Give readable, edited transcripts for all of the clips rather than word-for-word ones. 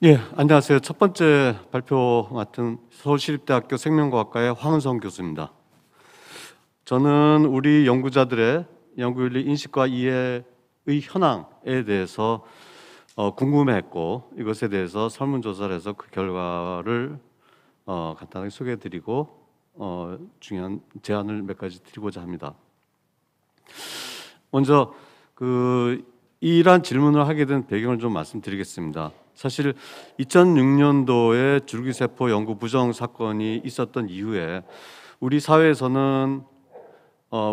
예, 안녕하세요. 첫 번째 발표 맡은 서울시립대학교 생명과학과의 황은성 교수입니다. 저는 우리 연구자들의 연구윤리 인식과 이해의 현황에 대해서 궁금해했고, 이것에 대해서 설문조사를 해서 그 결과를 간단하게 소개해드리고 중요한 제안을 몇 가지 드리고자 합니다. 먼저 이러한 질문을 하게 된 배경을 좀 말씀드리겠습니다. 사실 2006년도에 줄기세포 연구 부정 사건이 있었던 이후에 우리 사회에서는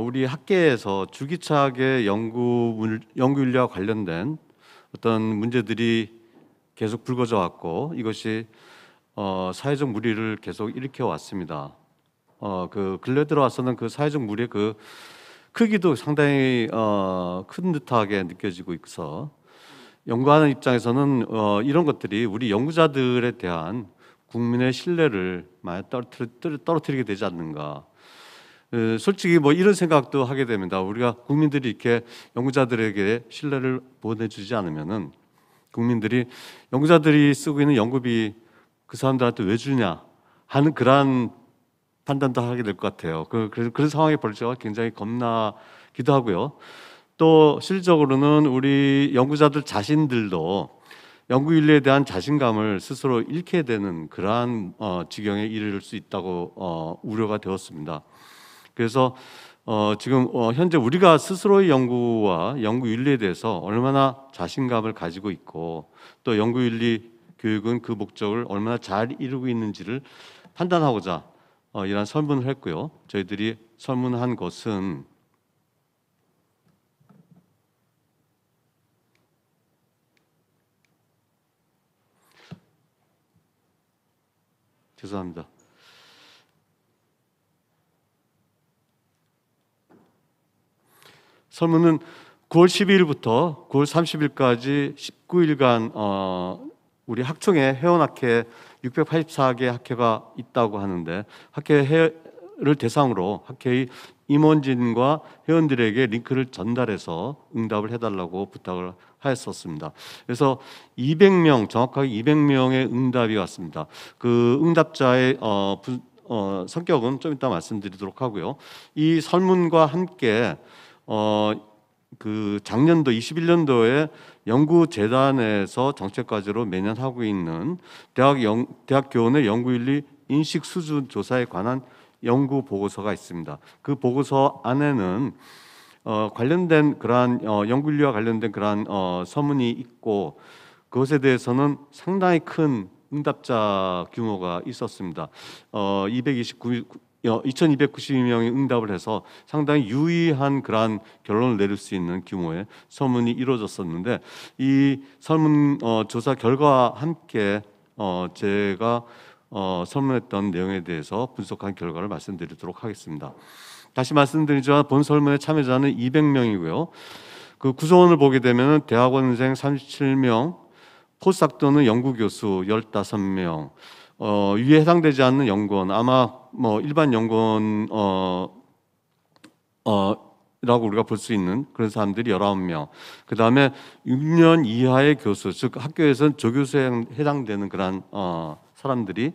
우리 학계에서 줄기차게 연구윤리와 관련된 어떤 문제들이 계속 불거져 왔고, 이것이 사회적 물의를 계속 일으켜 왔습니다. 근래 들어와서는 그 사회적 물의의 그 크기도 상당히 큰 듯하게 느껴지고 있어 연구하는 입장에서는 이런 것들이 우리 연구자들에 대한 국민의 신뢰를 많이 떨어뜨리게 되지 않는가. 솔직히 뭐 이런 생각도 하게 됩니다. 우리가 국민들이 이렇게 연구자들에게 신뢰를 보내주지 않으면은 국민들이 연구자들이 쓰고 있는 연구비 그 사람들한테 왜 주냐 하는 그러한 판단도 하게 될 것 같아요. 그런 상황이 벌어져서 굉장히 겁나기도 하고요. 또 실질적으로는 우리 연구자들 자신들도 연구윤리에 대한 자신감을 스스로 잃게 되는 그러한 지경에 이를 수 있다고 우려가 되었습니다. 그래서 지금 현재 우리가 스스로의 연구와 연구윤리에 대해서 얼마나 자신감을 가지고 있고, 또 연구윤리 교육은 그 목적을 얼마나 잘 이루고 있는지를 판단하고자 이러한 설문을 했고요. 저희들이 설문한 것은 죄송합니다. 설문은 9월 12일부터 9월 30일까지 19일간 우리 학총에 회원학회 684개 학회가 있다고 하는데, 학회를 대상으로 학회의 임원진과 회원들에게 링크를 전달해서 응답을 해달라고 부탁을 하였었습니다. 그래서 200명, 정확하게 200명의 응답이 왔습니다. 그 응답자의 성격은 좀 이따 말씀드리도록 하고요. 이 설문과 함께 작년도 21년도에 연구재단에서 정책과제로 매년 하고 있는 대학 교원의 연구윤리 인식 수준 조사에 관한 연구 보고서가 있습니다. 그 보고서 안에는 관련된 그러한 연구윤리와 관련된 그러한 서문이 있고, 그것에 대해서는 상당히 큰 응답자 규모가 있었습니다. 2292명이 응답을 해서 상당히 유의한 그러한 결론을 내릴 수 있는 규모의 설문이 이루어졌었는데, 이 설문 조사 결과와 함께 제가 설문했던 내용에 대해서 분석한 결과를 말씀드리도록 하겠습니다. 다시 말씀드리지만 본 설문의 참여자는 200명이고요. 그 구성원을 보게 되면 대학원생 37명, 포스닥 또는 연구교수 15명, 위에 해당되지 않는 연구원, 아마 뭐 일반 연구원 라고 우리가 볼 수 있는 그런 사람들이 19명, 그 다음에 6년 이하의 교수, 즉 학교에서는 조교수에 해당되는 그런 사람들이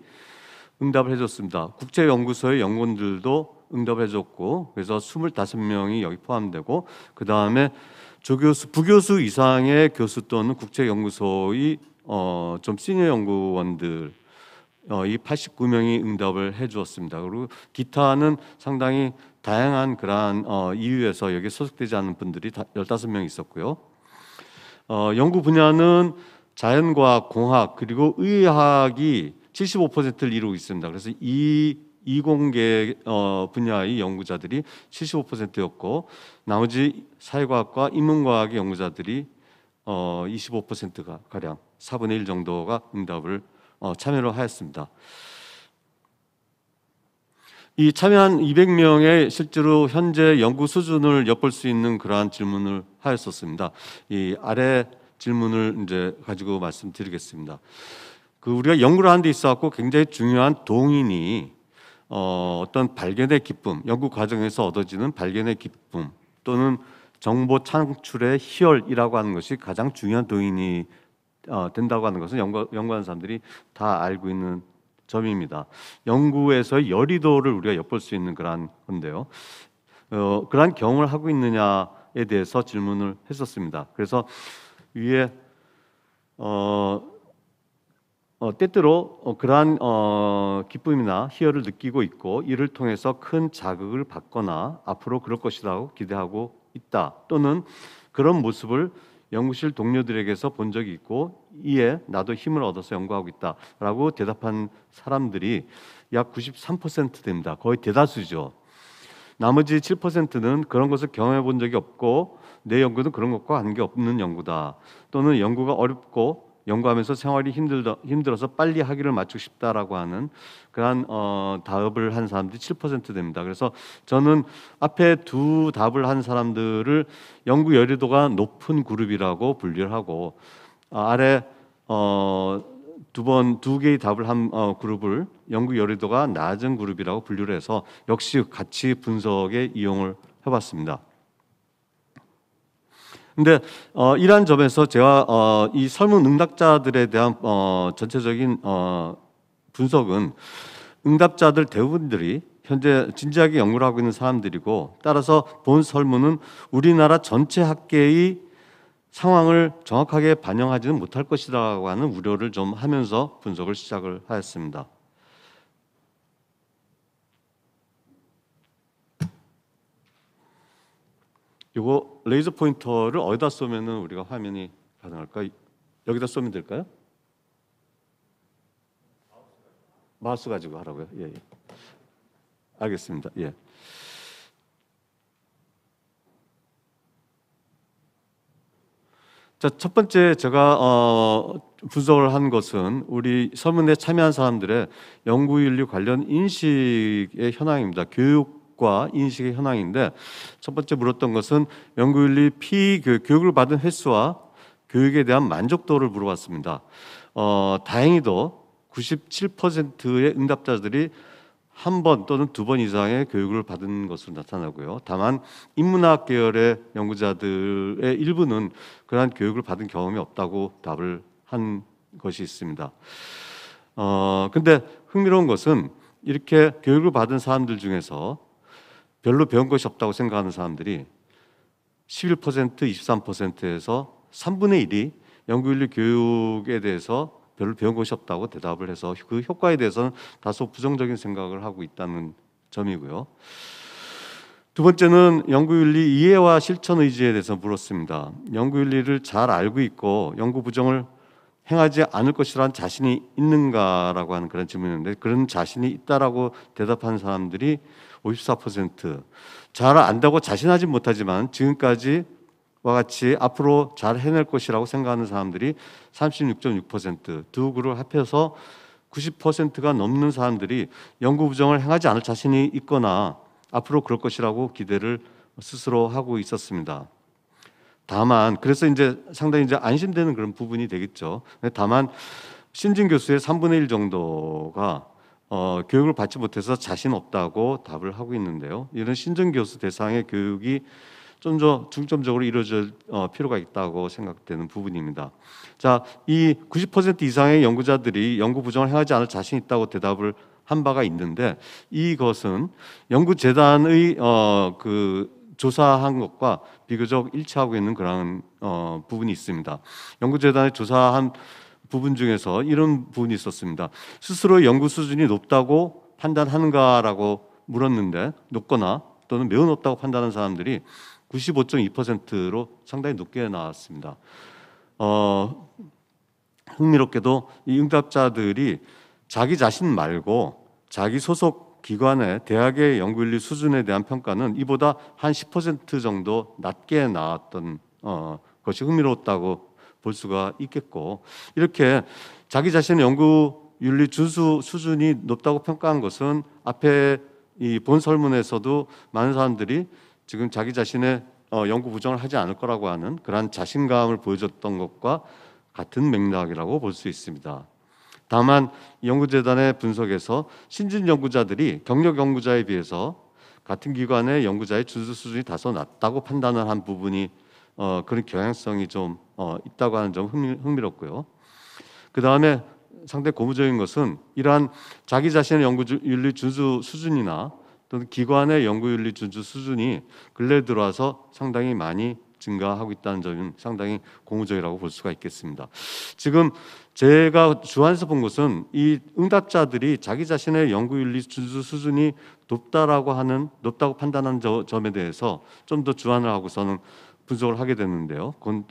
응답을 해줬습니다. 국제연구소의 연구원들도 응답을 해줬고, 그래서 25명이 여기 포함되고, 그 다음에 조교수, 부교수 이상의 교수 또는 국제연구소의 좀 시니어 연구원들 이 89명이 응답을 해주었습니다. 그리고 기타는 상당히 다양한 그러한 이유에서 여기에 소속되지 않은 분들이 15명 있었고요. 연구 분야는 자연과학, 공학, 그리고 의학이 75%를 이루고 있습니다. 그래서 이 이공계 분야의 연구자들이 75%였고, 나머지 사회과학과 인문과학의 연구자들이 25%가 가량 4분의 1 정도가 응답을 참여를 하였습니다. 이 참여한 200명의 실제로 현재 연구 수준을 엿볼 수 있는 그러한 질문을 하였었습니다. 이 아래 질문을 이제 가지고 말씀드리겠습니다. 우리가 연구를 하는 데 있어서 굉장히 중요한 동인이 어떤 발견의 기쁨, 연구 과정에서 얻어지는 발견의 기쁨 또는 정보 창출의 희열이라고 하는 것이 가장 중요한 동인이 된다고 하는 것은 연구하는 사람들이 다 알고 있는 점입니다. 연구에서의 열의도를 우리가 엿볼 수 있는 그러한 건데요. 그러한 경험을 하고 있느냐에 대해서 질문을 했었습니다. 그래서 위에 때때로 그러한 기쁨이나 희열을 느끼고 있고 이를 통해서 큰 자극을 받거나 앞으로 그럴 것이라고 기대하고 있다. 또는 그런 모습을 연구실 동료들에게서 본 적이 있고 이에 나도 힘을 얻어서 연구하고 있다라고 대답한 사람들이 약 93% 됩니다. 거의 대다수죠. 나머지 7%는 그런 것을 경험해 본 적이 없고 내 연구는 그런 것과 관계없는 연구다. 또는 연구가 어렵고 연구하면서 생활이 힘들어서 빨리 학위를 마치고 싶다라고 하는 그러한 답을 한 사람들이 7% 됩니다. 그래서 저는 앞에 두 답을 한 사람들을 연구 열의도가 높은 그룹이라고 분류를 하고 아래 두 개의 답을 한 그룹을 연구 열의도가 낮은 그룹이라고 분류를 해서 역시 같이 분석에 이용을 해봤습니다. 근데 이러한 점에서 제가 이 설문 응답자들에 대한 전체적인 분석은 응답자들 대부분들이 현재 진지하게 연구를 하고 있는 사람들이고 따라서 본 설문은 우리나라 전체 학계의 상황을 정확하게 반영하지는 못할 것이라고 하는 우려를 좀 하면서 분석을 시작을 하였습니다. 이거 레이저 포인터를 어디다 쏘면은 우리가 화면이 가능할까? 여기다 쏘면 될까요? 마우스 가지고 하라고요? 예, 예. 알겠습니다. 예. 자, 첫 번째 제가 분석을 한 것은 우리 설문에 참여한 사람들의 연구윤리 관련 인식의 현황입니다. 교육과 인식의 현황인데 첫 번째 물었던 것은 연구윤리 교육을 받은 횟수와 교육에 대한 만족도를 물어봤습니다. 다행히도 97%의 응답자들이 한 번 또는 두 번 이상의 교육을 받은 것으로 나타나고요. 다만 인문학 계열의 연구자들의 일부는 그러한 교육을 받은 경험이 없다고 답을 한 것이 있습니다. 근데 흥미로운 것은 이렇게 교육을 받은 사람들 중에서 별로 배운 것이 없다고 생각하는 사람들이 11%, 23%에서 3분의 1이 연구윤리 교육에 대해서 별로 배운 것이 없다고 대답을 해서 그 효과에 대해서는 다소 부정적인 생각을 하고 있다는 점이고요. 두 번째는 연구윤리 이해와 실천 의지에 대해서 물었습니다. 연구윤리를 잘 알고 있고 연구 부정을 행하지 않을 것이라는 자신이 있는가라고 하는 그런 질문이었는데 그런 자신이 있다라고 대답한 사람들이 54%, 잘 안다고 자신하지 못하지만 지금까지 와 같이 앞으로 잘 해낼 것이라고 생각하는 사람들이 36.6%, 두 그룹을 합해서 90%가 넘는 사람들이 연구 부정을 행하지 않을 자신이 있거나 앞으로 그럴 것이라고 기대를 스스로 하고 있었습니다. 다만 그래서 이제 상당히 이제 안심되는 그런 부분이 되겠죠. 다만 신진 교수의 3분의 1 정도가 교육을 받지 못해서 자신 없다고 답을 하고 있는데요. 이런 신진 교수 대상의 교육이 좀 더 중점적으로 이루어질 필요가 있다고 생각되는 부분입니다. 자, 이 90% 이상의 연구자들이 연구 부정을 행하지 않을 자신 있다고 대답을 한 바가 있는데 이것은 연구재단의 조사한 것과 비교적 일치하고 있는 그런 부분이 있습니다. 연구재단의 조사한 부분 중에서 이런 부분이 있었습니다. 스스로 연구 수준이 높다고 판단하는가라고 물었는데 높거나 또는 매우 높다고 판단하는 사람들이 95.2%로 상당히 높게 나왔습니다. 흥미롭게도 이 응답자들이 자기 자신 말고 자기 소속 기관의 대학의 연구윤리 수준에 대한 평가는 이보다 한 10% 정도 낮게 나왔던 것이 흥미로웠다고 볼 수가 있겠고 이렇게 자기 자신의 연구윤리 준수 수준이 높다고 평가한 것은 앞에 이 본 설문에서도 많은 사람들이 지금 자기 자신의 연구 부정을 하지 않을 거라고 하는 그러한 자신감을 보여줬던 것과 같은 맥락이라고 볼 수 있습니다. 다만 연구재단의 분석에서 신진 연구자들이 경력 연구자에 비해서 같은 기관의 연구자의 준수 수준이 다소 낮다고 판단을 한 부분이 그런 경향성이 좀 있다고 하는 점 흥미롭고요. 그 다음에 상당히 고무적인 것은 이러한 자기 자신의 연구윤리 준수 수준이나 또는 기관의 연구윤리 준수 수준이 근래 들어와서 상당히 많이 증가하고 있다는 점은 상당히 고무적이라고 볼 수가 있겠습니다. 지금 제가 주안에서 본 것은 이 응답자들이 자기 자신의 연구윤리 준수 수준이 높다고 판단한 점에 대해서 좀 더 주안을 하고서는 분석을 하게 됐는데요. 그건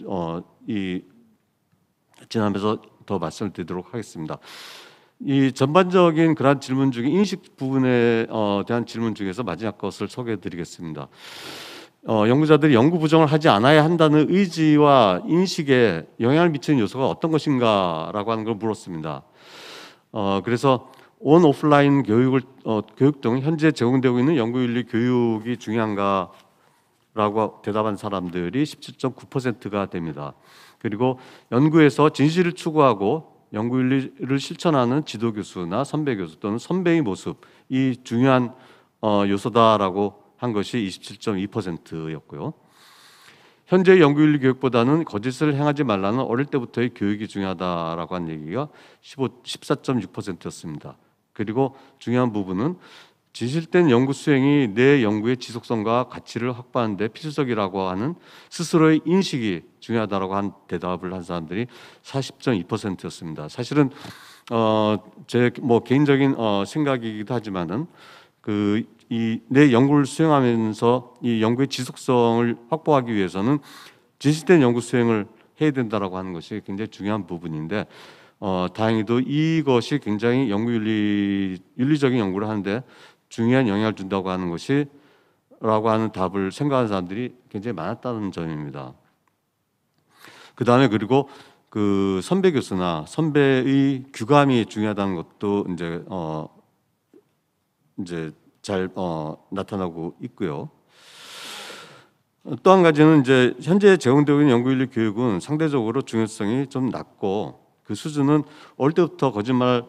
지난번에 더 말씀을 드리도록 하겠습니다. 이 전반적인 그런 질문 중에 인식 부분에 대한 질문 중에서 마지막 것을 소개해드리겠습니다. 연구자들이 연구 부정을 하지 않아야 한다는 의지와 인식에 영향을 미치는 요소가 어떤 것인가라고 하는 걸 물었습니다. 그래서 온 오프라인 교육 등 현재 제공되고 있는 연구윤리 교육이 중요한가라고 대답한 사람들이 17.9%가 됩니다. 그리고 연구에서 진실을 추구하고 연구윤리를 실천하는 지도교수나 선배교수 또는 선배의 모습이 중요한 요소다라고 한 것이 27.2%였고요. 현재 연구윤리 교육보다는 거짓을 행하지 말라는 어릴 때부터의 교육이 중요하다라고 한 얘기가 14.6%였습니다. 그리고 중요한 부분은 진실된 연구 수행이 내 연구의 지속성과 가치를 확보하는 데 필수적이라고 하는 스스로의 인식이 중요하다라고 한 대답을 한 사람들이 40.2%였습니다. 사실은 제 개인적인 생각이기도 하지만은 내 연구를 수행하면서 이 연구의 지속성을 확보하기 위해서는 진실된 연구 수행을 해야 된다라고 하는 것이 굉장히 중요한 부분인데 다행히도 이것이 굉장히 윤리적인 연구를 하는데 중요한 영향을 준다고 하는 것이라고 하는 답을 생각하는 사람들이 굉장히 많았다는 점입니다. 그 다음에 그리고 그 선배 교수나 선배의 규감이 중요하다는 것도 이제 잘 나타나고 있고요. 또 한 가지는 이제 현재 제공되고 있는 연구윤리 교육은 상대적으로 중요성이 좀 낮고 그 수준은 어릴 때부터 거짓말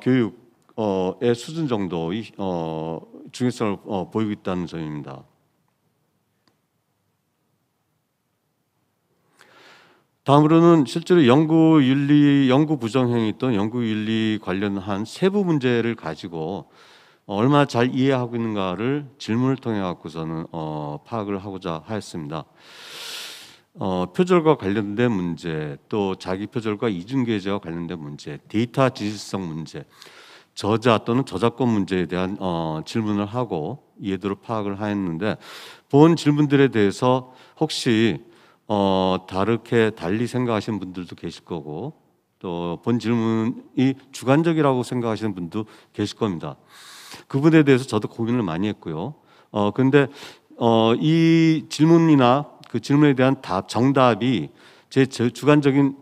교육의 수준 정도의 중요성을 보이고 있다는 점입니다. 다음으로는 실제로 연구 부정행위 또는 연구윤리 관련한 세부 문제를 가지고 얼마나 잘 이해하고 있는가를 질문을 통해 갖고서는 파악을 하고자 하였습니다. 표절과 관련된 문제, 또 자기 표절과 이중계제와 관련된 문제, 데이터 진실성 문제, 저자 또는 저작권 문제에 대한 질문을 하고 이해도를 파악을 하였는데 본 질문들에 대해서 혹시 달리 생각하시는 분들도 계실 거고 또 본 질문이 주관적이라고 생각하시는 분도 계실 겁니다. 그분에 대해서 저도 고민을 많이 했고요. 근데 이 질문이나 그 질문에 대한 정답이 제 주관적인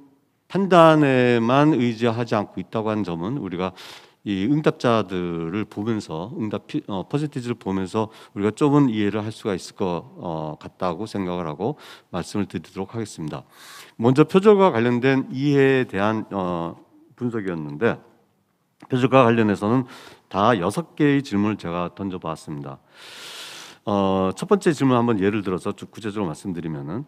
판단에만 의지하지 않고 있다고 하는 점은 우리가 이 응답자들을 보면서 퍼센티지를 보면서 우리가 좁은 이해를 할 수가 있을 것 같다고 생각을 하고 말씀을 드리도록 하겠습니다. 먼저 표절과 관련된 이해에 대한 분석이었는데 표절과 관련해서는 다 6개의 질문을 제가 던져봤습니다. 첫 번째 질문 한번 예를 들어서 구체적으로 말씀드리면은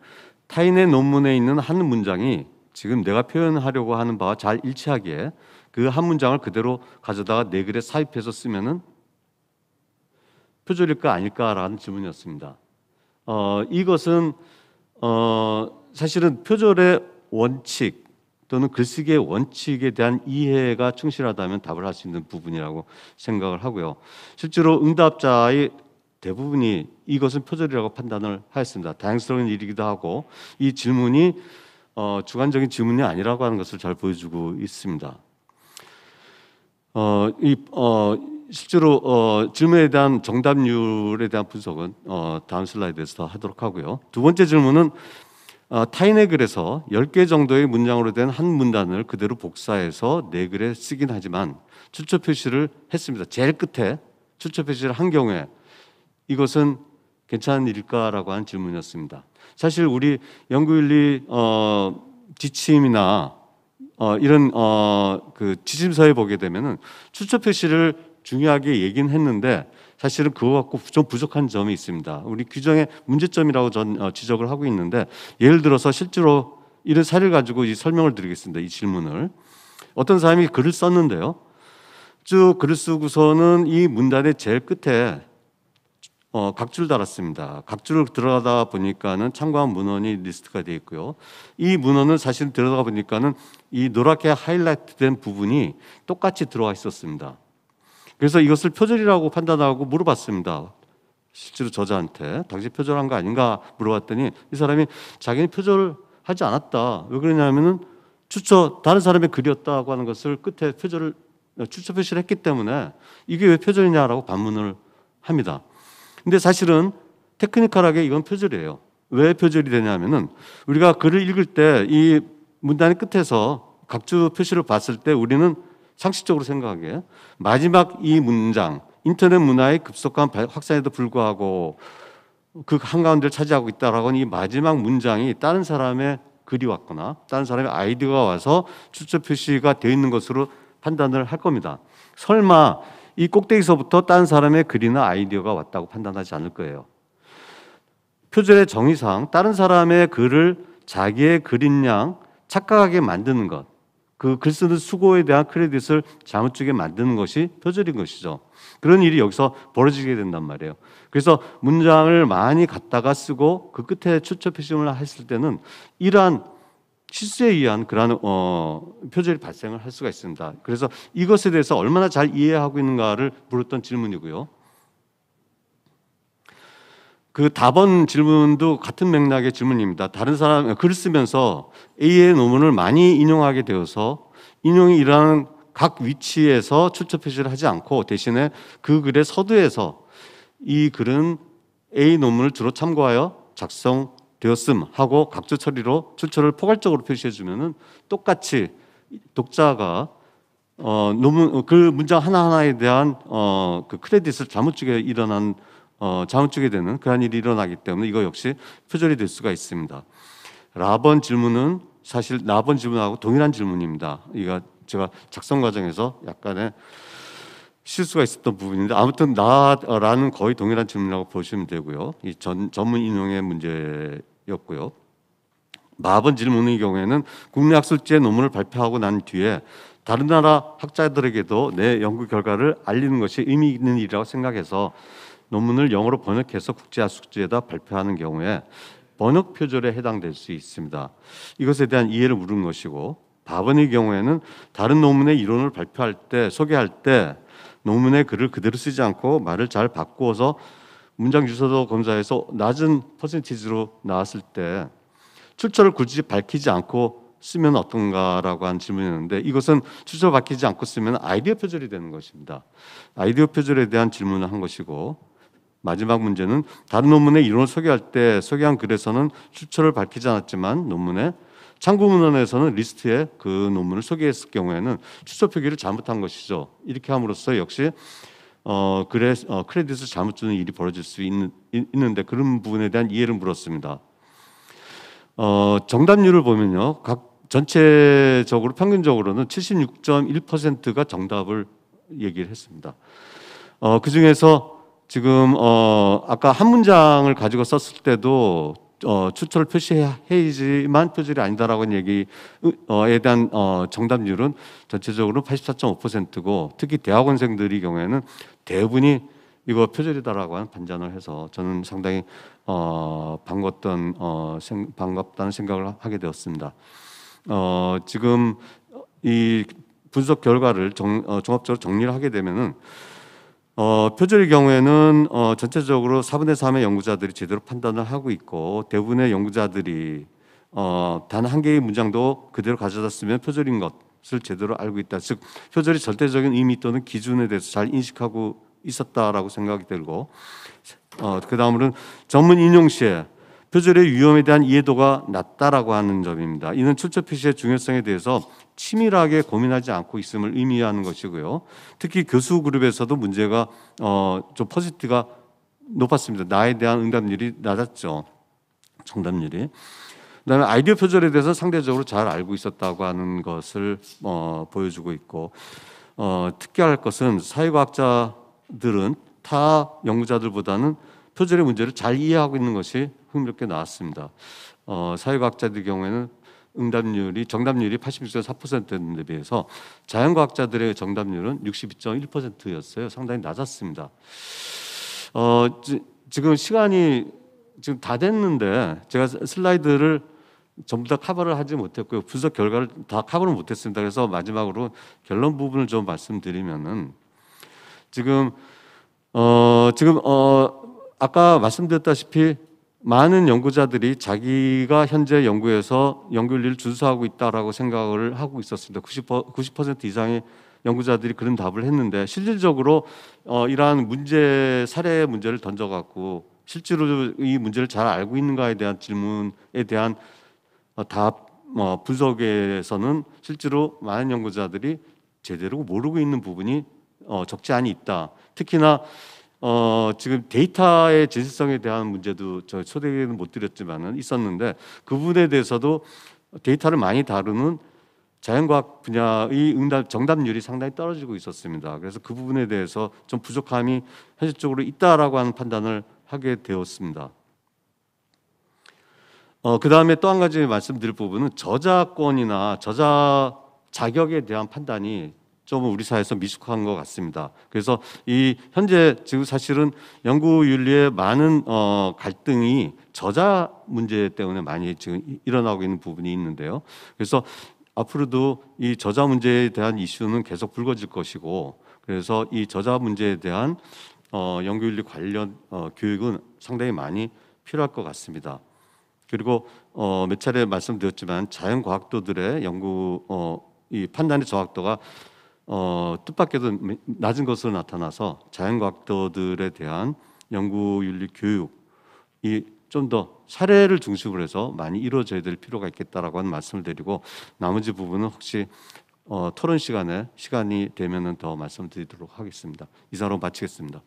타인의 논문에 있는 한 문장이 지금 내가 표현하려고 하는 바와 잘 일치하기에 그 한 문장을 그대로 가져다가 내 글에 삽입해서 쓰면은 표절일까 아닐까라는 질문이었습니다. 이것은 사실은 표절의 원칙 또는 글쓰기의 원칙에 대한 이해가 충실하다면 답을 할 수 있는 부분이라고 생각을 하고요. 실제로 응답자의 대부분이 이것은 표절이라고 판단을 하였습니다. 다행스러운 일이기도 하고 이 질문이 주관적인 질문이 아니라고 하는 것을 잘 보여주고 있습니다. 실제로 질문에 대한 정답률에 대한 분석은 다음 슬라이드에서 하도록 하고요. 두 번째 질문은 타인의 글에서 10개 정도의 문장으로 된 한 문단을 그대로 복사해서 내 글에 쓰긴 하지만 출처 표시를 했습니다. 제일 끝에 출처 표시를 한 경우에 이것은 괜찮은 일일까라고 하는 질문이었습니다. 사실 우리 연구윤리 지침이나 이런 그 지침서에 보게 되면은 출처 표시를 중요하게 얘기는 했는데 사실은 그거 갖고 좀 부족한 점이 있습니다. 우리 규정의 문제점이라고 전 지적을 하고 있는데 예를 들어서 실제로 이런 사례를 가지고 이 설명을 드리겠습니다. 이 질문을 어떤 사람이 글을 썼는데요. 쭉 글을 쓰고서는 이 문단의 제일 끝에 각주를 달았습니다. 각주를 들어가다 보니까는 참고한 문헌이 리스트가 되어 있고요. 이 문헌은 사실 들어가 보니까는 이 노랗게 하이라이트된 부분이 똑같이 들어와 있었습니다. 그래서 이것을 표절이라고 판단하고 물어봤습니다. 실제로 저자한테 당신 표절한 거 아닌가 물어봤더니 이 사람이 자기는 표절하지 않았다. 왜 그러냐면은 다른 사람의 글이었다고 하는 것을 끝에 추처 표시를 했기 때문에 이게 왜 표절이냐라고 반문을 합니다. 근데 사실은 테크니컬하게 이건 표절이에요. 왜 표절이 되냐면은 우리가 글을 읽을 때 이 문단의 끝에서 각주 표시를 봤을 때 우리는 상식적으로 생각하기에 마지막 이 문장, 인터넷 문화의 급속한 확산에도 불구하고 그 한가운데를 차지하고 있다라고 하는 이 마지막 문장이 다른 사람의 글이 왔거나 다른 사람의 아이디어가 와서 추처 표시가 되어 있는 것으로 판단을 할 겁니다. 설마 이 꼭대기서부터 다른 사람의 글이나 아이디어가 왔다고 판단하지 않을 거예요. 표절의 정의상 다른 사람의 글을 자기의 글인 양 착각하게 만드는 것, 그 글 쓰는 수고에 대한 크레딧을 잘못 주게 만드는 것이 표절인 것이죠. 그런 일이 여기서 벌어지게 된단 말이에요. 그래서 문장을 많이 갖다가 쓰고 그 끝에 추처 표시를 했을 때는 이러한 실수에 의한 그러한 표절이 발생을 할 수가 있습니다. 그래서 이것에 대해서 얼마나 잘 이해하고 있는가를 물었던 질문이고요. 그 답원 질문도 같은 맥락의 질문입니다. 다른 사람 글을 쓰면서 A의 논문을 많이 인용하게 되어서 인용이 일어나는 각 위치에서 추처 표시를 하지 않고 대신에 그 글의 서두에서 이 글은 A 논문을 주로 참고하여 작성되었음 하고 각주 처리로 추처를 포괄적으로 표시해 주면은 똑같이 독자가 논문 그 문장 하나하나에 대한 그 크레딧을 잘못 주게 되는 그런 일이 일어나기 때문에 이거 역시 표절이 될 수가 있습니다. 라번 질문은 사실 라번 질문하고 동일한 질문입니다. 이거 제가 작성 과정에서 약간의 실수가 있었던 부분인데 아무튼 나라는 거의 동일한 질문이라고 보시면 되고요. 이 전문 인용의 문제였고요. 마번 질문의 경우에는 국내학술지에 논문을 발표하고 난 뒤에 다른 나라 학자들에게도 내 연구 결과를 알리는 것이 의미 있는 일이라고 생각해서 논문을 영어로 번역해서 국제학술지에다 발표하는 경우에 번역 표절에 해당될 수 있습니다. 이것에 대한 이해를 물은 것이고, 바번의 경우에는 다른 논문의 이론을 소개할 때 논문의 글을 그대로 쓰지 않고 말을 잘 바꾸어서 문장 주소도 검사해서 낮은 퍼센티지로 나왔을 때 출처를 굳이 밝히지 않고 쓰면 어떤가라고 한 질문이었는데, 이것은 출처를 밝히지 않고 쓰면 아이디어 표절이 되는 것입니다. 아이디어 표절에 대한 질문을 한 것이고, 마지막 문제는 다른 논문의 이론을 소개할 때 소개한 글에서는 출처를 밝히지 않았지만 논문의 참고 문헌에서는 리스트에 그 논문을 소개했을 경우에는 출처 표기를 잘못한 것이죠. 이렇게 함으로써 역시 크레딧을 잘못 주는 일이 벌어질 수 있는데 그런 부분에 대한 이해를 물었습니다. 정답률을 보면요, 전체적으로 평균적으로는 76.1%가 정답을 얘기를 했습니다. 그 중에서 지금 아까 한 문장을 가지고 썼을 때도 출처를 표시해야지만 표절이 아니다라고 얘기에 대한 정답률은 전체적으로 84.5%고 특히 대학원생들의 경우에는 대부분이 이거 표절이다라고 하는 판단을 해서 저는 상당히 반갑다는 생각을 하게 되었습니다. 지금 이 분석 결과를 종합적으로 정리를 하게 되면은 표절의 경우에는 전체적으로 4분의 3의 연구자들이 제대로 판단을 하고 있고, 대부분의 연구자들이 단 한 개의 문장도 그대로 가져다 쓰면 표절인 것을 제대로 알고 있다. 즉 표절이 절대적인 의미 또는 기준에 대해서 잘 인식하고 있었다라고 생각이 들고, 그 다음으로는 전문 인용 시에 표절의 위험에 대한 이해도가 낮다라고 하는 점입니다. 이는 출처 표시의 중요성에 대해서 치밀하게 고민하지 않고 있음을 의미하는 것이고요. 특히 교수 그룹에서도 문제가 좀 퍼센트가 높았습니다. 나에 대한 응답률이 낮았죠. 정답률이. 그다음에 아이디어 표절에 대해서 상대적으로 잘 알고 있었다고 하는 것을 보여주고 있고, 특이할 것은 사회과학자들은 타 연구자들보다는 표절의 문제를 잘 이해하고 있는 것이 흥미롭게 나왔습니다. 사회과학자들 경우에는 정답률이 86.4%였는데 비해서 자연과학자들의 정답률은 62.1%였어요. 상당히 낮았습니다. 지금 시간이 지금 다 됐는데 제가 슬라이드를 전부 다 커버를 하지 못했고요. 분석 결과를 다 커버를 못했습니다. 그래서 마지막으로 결론 부분을 좀 말씀드리면은 지금 아까 말씀드렸다시피 많은 연구자들이 자기가 현재 연구에서 연구윤리를 준수하고 있다라고 생각을 하고 있었습니다. 90% 이상의 연구자들이 그런 답을 했는데 실질적으로 이러한 사례 문제를 던져갖고 실제로 이 문제를 잘 알고 있는가에 대한 질문에 대한 답 분석에서는 실제로 많은 연구자들이 제대로 모르고 있는 부분이 적지 않이 있다. 특히나 지금 데이터의 진실성에 대한 문제도 저 초대에는 못 드렸지만은 있었는데 그 부분에 대해서도 데이터를 많이 다루는 자연과학 분야의 정답률이 상당히 떨어지고 있었습니다. 그래서 그 부분에 대해서 좀 부족함이 현실적으로 있다라고 하는 판단을 하게 되었습니다. 그 다음에 또 한 가지 말씀드릴 부분은 저자권이나 저자 자격에 대한 판단이 좀 우리 사회에서 미숙한 것 같습니다. 그래서 이 현재 지금 사실은 연구윤리의 많은 갈등이 저자 문제 때문에 많이 지금 일어나고 있는 부분이 있는데요. 그래서 앞으로도 이 저자 문제에 대한 이슈는 계속 불거질 것이고, 그래서 이 저자 문제에 대한 연구윤리 관련 교육은 상당히 많이 필요할 것 같습니다. 그리고 몇 차례 말씀드렸지만 자연과학도들의 이 판단의 정확도가 뜻밖에도 낮은 것으로 나타나서 자연과학도들에 대한 연구윤리 교육이 좀 더 사례를 중심으로 해서 많이 이루어져야 될 필요가 있겠다라고 하는 말씀을 드리고, 나머지 부분은 혹시 토론 시간이 되면은 더 말씀드리도록 하겠습니다. 이상으로 마치겠습니다.